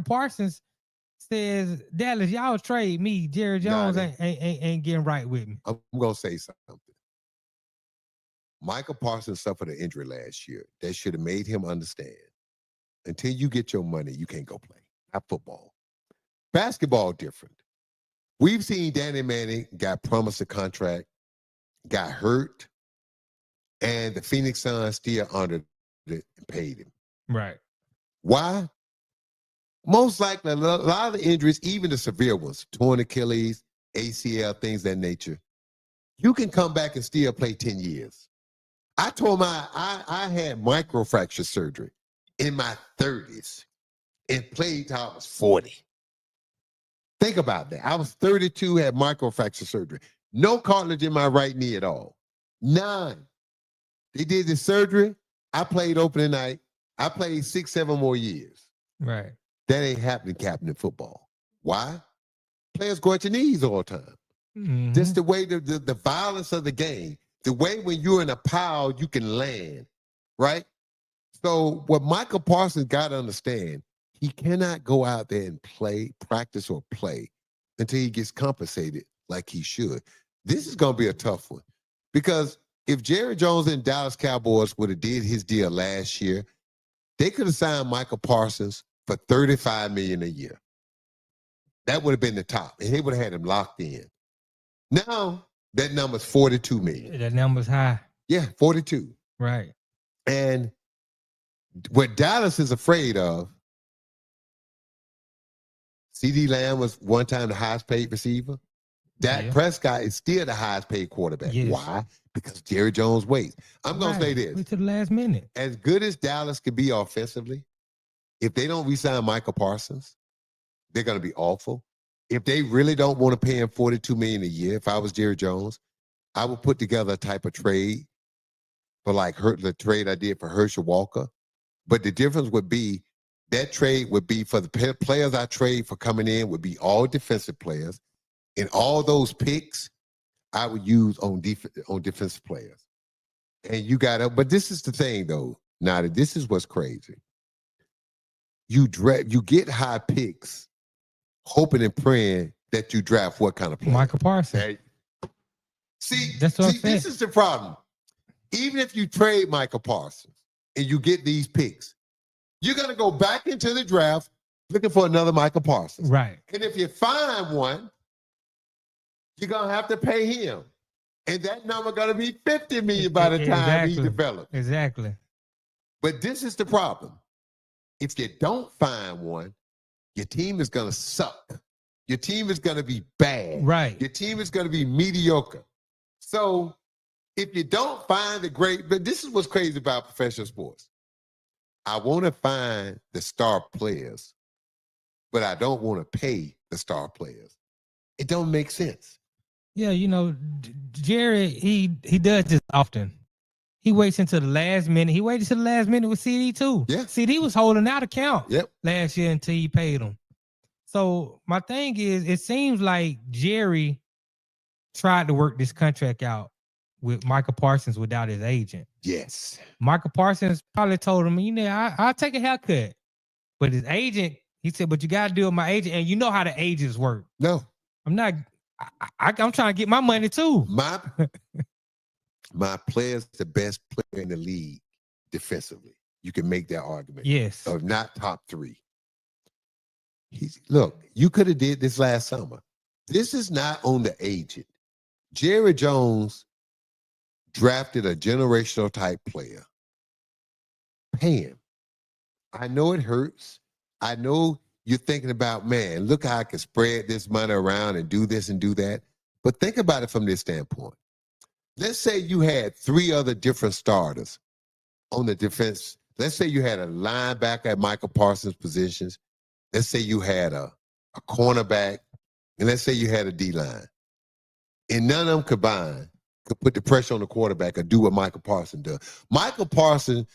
Parsons says, Dallas, y'all trade me. Jerry Jones ain't getting right with me. I'm going to say something. Micah Parsons suffered an injury last year. That should have made him understand. Until you get your money, you can't go play. Not football. Basketball different. We've seen Danny Manning got promised a contract, got hurt, and the Phoenix Suns still honored it and paid him. Right. Why? Most likely, a lot of the injuries, even the severe ones, torn Achilles, ACL, things of that nature, you can come back and still play 10 years. I told I had microfracture surgery in my 30s and played till I was 40. Think about that. I was 32, had microfracture surgery. No cartilage in my right knee at all. None. They did the surgery. I played opening night. I played 6, 7 more years. Right. That ain't happening, Captain, in football. Why? Players go at your knees all the time. Mm-hmm. Just the way the violence of the game, the way when you're in a pile, you can land, right? So what Micah Parsons got to understand, he cannot go out there and practice or play until he gets compensated like he should. This is going to be a tough one because if Jerry Jones and Dallas Cowboys would have did his deal last year, they could have signed Micah Parsons for $35 million a year. That would have been the top, and they would have had him locked in. Now that number's $42 million. That number's high. Yeah, 42. Right. And what Dallas is afraid of, CeeDee Lamb was one time the highest paid receiver. Dak Prescott is still the highest paid quarterback. Yes. Why? Because Jerry Jones waits. I'm going to say this. Wait to the last minute. As good as Dallas can be offensively, if they don't re-sign Micah Parsons, they're going to be awful. If they really don't want to pay him $42 million a year, if I was Jerry Jones, I would put together a type of trade for like the trade I did for Herschel Walker. But the difference would be that trade would be for the players I trade for coming in would be all defensive players. And all those picks I would use on defensive players. And you got to, but this is the thing though, Nada, this is what's crazy. You get high picks hoping and praying that you draft what kind of player? Micah Parsons. Okay. That's what I'm saying. This is the problem. Even if you trade Micah Parsons and you get these picks, you're going to go back into the draft looking for another Micah Parsons. Right. And if you find one, you're going to have to pay him. And that number going to be $50 million by the time he develops. Exactly. But this is the problem. If you don't find one, your team is going to suck. Your team is going to be bad. Right. Your team is going to be mediocre. So if you don't find the great, but this is what's crazy about professional sports. I want to find the star players, but I don't want to pay the star players. It don't make sense. Yeah, you know, Jerry, he does this often. He waits until the last minute. He waited till the last minute with CD too. Yeah. CD was holding out account last year until he paid him. So my thing is, it seems like Jerry tried to work this contract out with Micah Parsons without his agent. Yes. Micah Parsons probably told him, you know, I'll take a haircut. But his agent, he said, but you got to deal with my agent. And you know how the agents work. No. I'm not, I'm trying to get my money too. My player's the best player in the league defensively. You can make that argument. Yes. Or not top 3. Look, you could have did this last summer. This is not on the agent. Jerry Jones drafted a generational type player. Pay him. I know it hurts. I know you're thinking about, man, look how I can spread this money around and do this and do that. But think about it from this standpoint. Let's say you had 3 other different starters on the defense. Let's say you had a linebacker at Micah Parsons' positions. Let's say you had a cornerback, and let's say you had a D-line. And none of them combined could put the pressure on the quarterback or do what Micah Parsons does. Micah Parsons,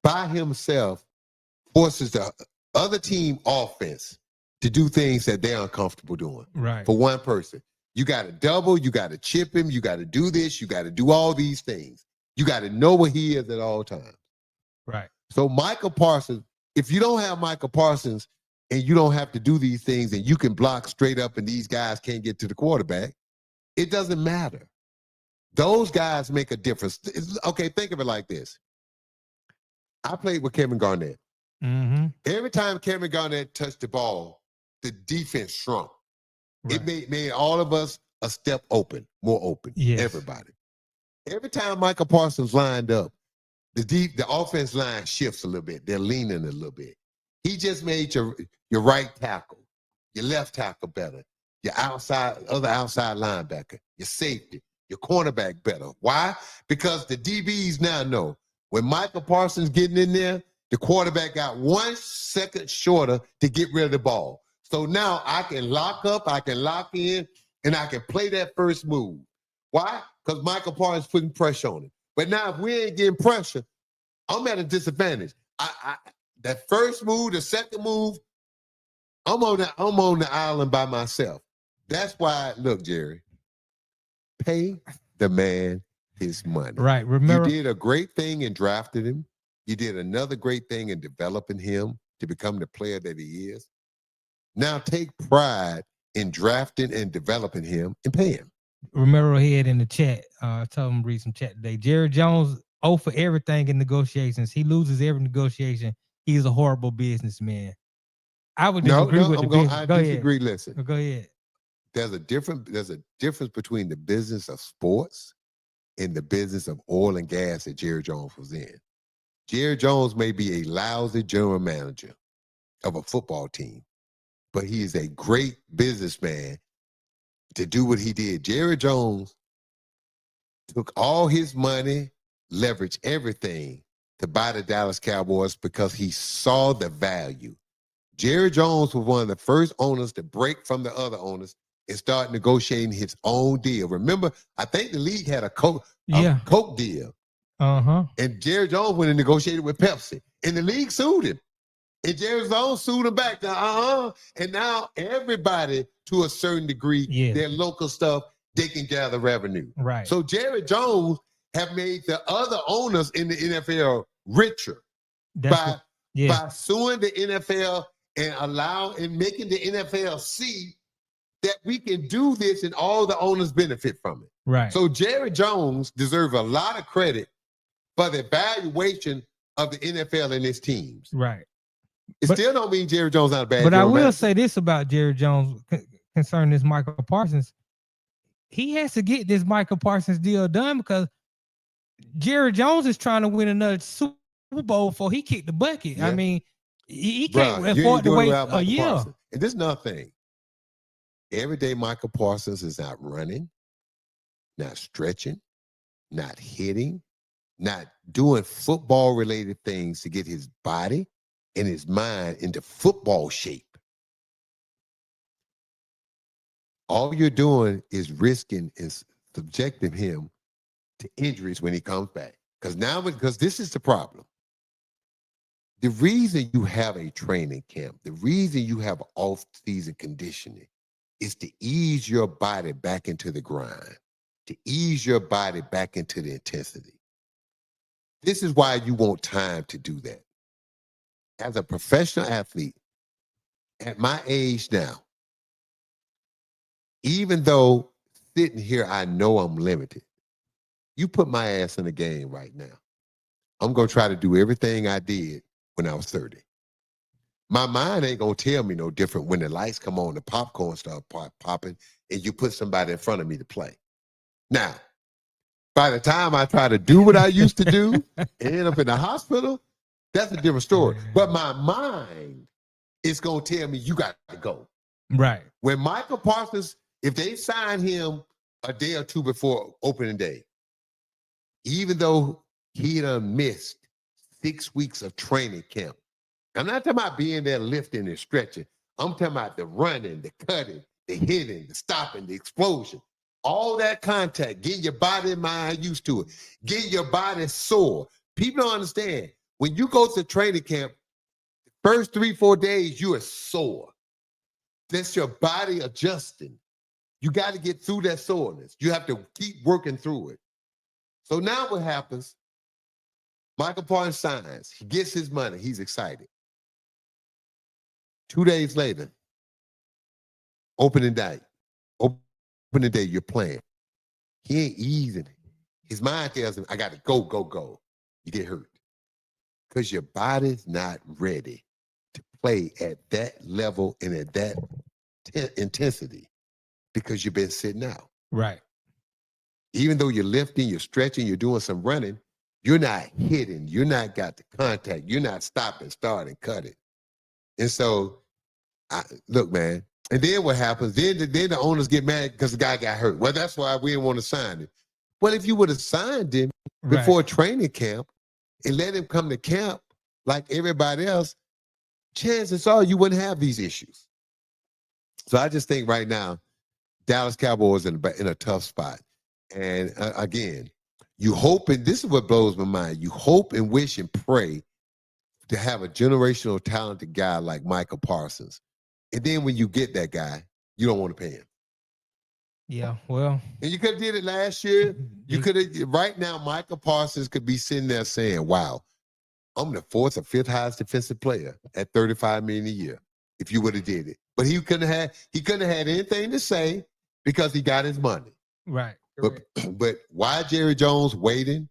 by himself, forces the other team offense to do things that they're uncomfortable doing. Right. For one person. You got to double, you got to chip him, you got to do this, you got to do all these things. You got to know where he is at all times. Right. So Micah Parsons, if you don't have Micah Parsons and you don't have to do these things, and you can block straight up, and these guys can't get to the quarterback, it doesn't matter. Those guys make a difference. Okay, think of it like this. I played with Kevin Garnett. Mm-hmm. Every time Kevin Garnett touched the ball, the defense shrunk. Right. It made all of us a step more open. Yes. Everybody. Every time Micah Parsons lined up, the offense line shifts a little bit. They're leaning a little bit. He just made your right tackle, your left tackle better, your other outside linebacker, your safety, your cornerback better. Why? Because the DBs now know when Micah Parsons getting in there, the quarterback got 1 second shorter to get rid of the ball. So now I can lock up, I can lock in, and I can play that first move. Why? Because Micah Parsons putting pressure on him. But now if we ain't getting pressure, I'm at a disadvantage. That first move, the second move, I'm on the island by myself. That's why, look, Jerry, pay the man his money. Right. Remember, you did a great thing in drafting him. You did another great thing in developing him to become the player that he is. Now take pride in drafting and developing him and pay him. Romero Head in the chat. I told him to read some chat today. Jerry Jones, for everything in negotiations. He loses every negotiation. He's a horrible businessman. I would disagree with the business. I disagree. Listen. Go ahead. There's a difference between the business of sports and the business of oil and gas that Jerry Jones was in. Jerry Jones may be a lousy general manager of a football team, but he is a great businessman to do what he did. Jerry Jones took all his money, leveraged everything to buy the Dallas Cowboys because he saw the value. Jerry Jones was one of the first owners to break from the other owners and start negotiating his own deal. Remember, I think the league had a Coke deal. Uh-huh. And Jerry Jones went and negotiated with Pepsi. And the league sued him. And Jerry Jones sued him back. And now everybody, to a certain degree, their local stuff, they can gather revenue. Right. So Jerry Jones have made the other owners in the NFL richer by suing the NFL and making the NFL see that we can do this and all the owners benefit from it. Right. So Jerry Jones deserves a lot of credit for the valuation of the NFL and its teams. Right. It still don't mean Jerry Jones not a bad. But I will say this about Jerry Jones concerning this Micah Parsons. He has to get this Micah Parsons deal done because Jerry Jones is trying to win another Super Bowl before he kicked the bucket. Yeah. I mean, he can't afford to wait a year. Parsons. And this is another thing. Every day Micah Parsons is not running, not stretching, not hitting, not doing football-related things to get his body and his mind into football shape. All you're doing is risking and subjecting him to injuries when he comes back. Because this is the problem. The reason you have a training camp, the reason you have off-season conditioning is to ease your body back into the grind, to ease your body back into the intensity. This is why you want time to do that. As a professional athlete, at my age now, even though sitting here, I know I'm limited, you put my ass in the game right now. I'm going to try to do everything I did when I was 30. My mind ain't going to tell me no different when the lights come on, the popcorn start popping, and you put somebody in front of me to play. Now, by the time I try to do what I used to do and end up in the hospital, that's a different story. But my mind is going to tell me you got to go. Right. When Micah Parsons, if they sign him a day or two before opening day, even though he done missed 6 weeks of training camp, I'm not talking about being there lifting and stretching. I'm talking about the running, the cutting, the hitting, the stopping, the explosion. All that contact, getting your body and mind used to it, getting your body sore. People don't understand. When you go to training camp, the first 3-4 days, you are sore. That's your body adjusting. You got to get through that soreness. You have to keep working through it. So now what happens? Micah Parsons signs. He gets his money. He's excited. 2 days later, opening day, you're playing. He ain't easing. His mind tells him, I got to go, go, go. You get hurt. Because your body's not ready to play at that level and at that intensity because you've been sitting out. Right. Even though you're lifting, you're stretching, you're doing some running, you're not hitting. You're not got the contact. You're not stopping, starting, cutting. And so, look, man. And then what happens? Then the owners get mad because the guy got hurt. Well, that's why we didn't want to sign him. Well, if you would have signed him before training camp and let him come to camp like everybody else, chances are you wouldn't have these issues. So I just think right now, Dallas Cowboys in a tough spot. And again, you hope, and this is what blows my mind, you hope and wish and pray to have a generational talented guy like Micah Parsons. And then when you get that guy, you don't want to pay him. Yeah, well. And you could have did it last year. You could have, right now, Micah Parsons could be sitting there saying, wow, I'm the fourth or fifth highest defensive player at $35 million a year if you would have did it. But he couldn't have had anything to say because he got his money. Right. But why Jerry Jones waiting?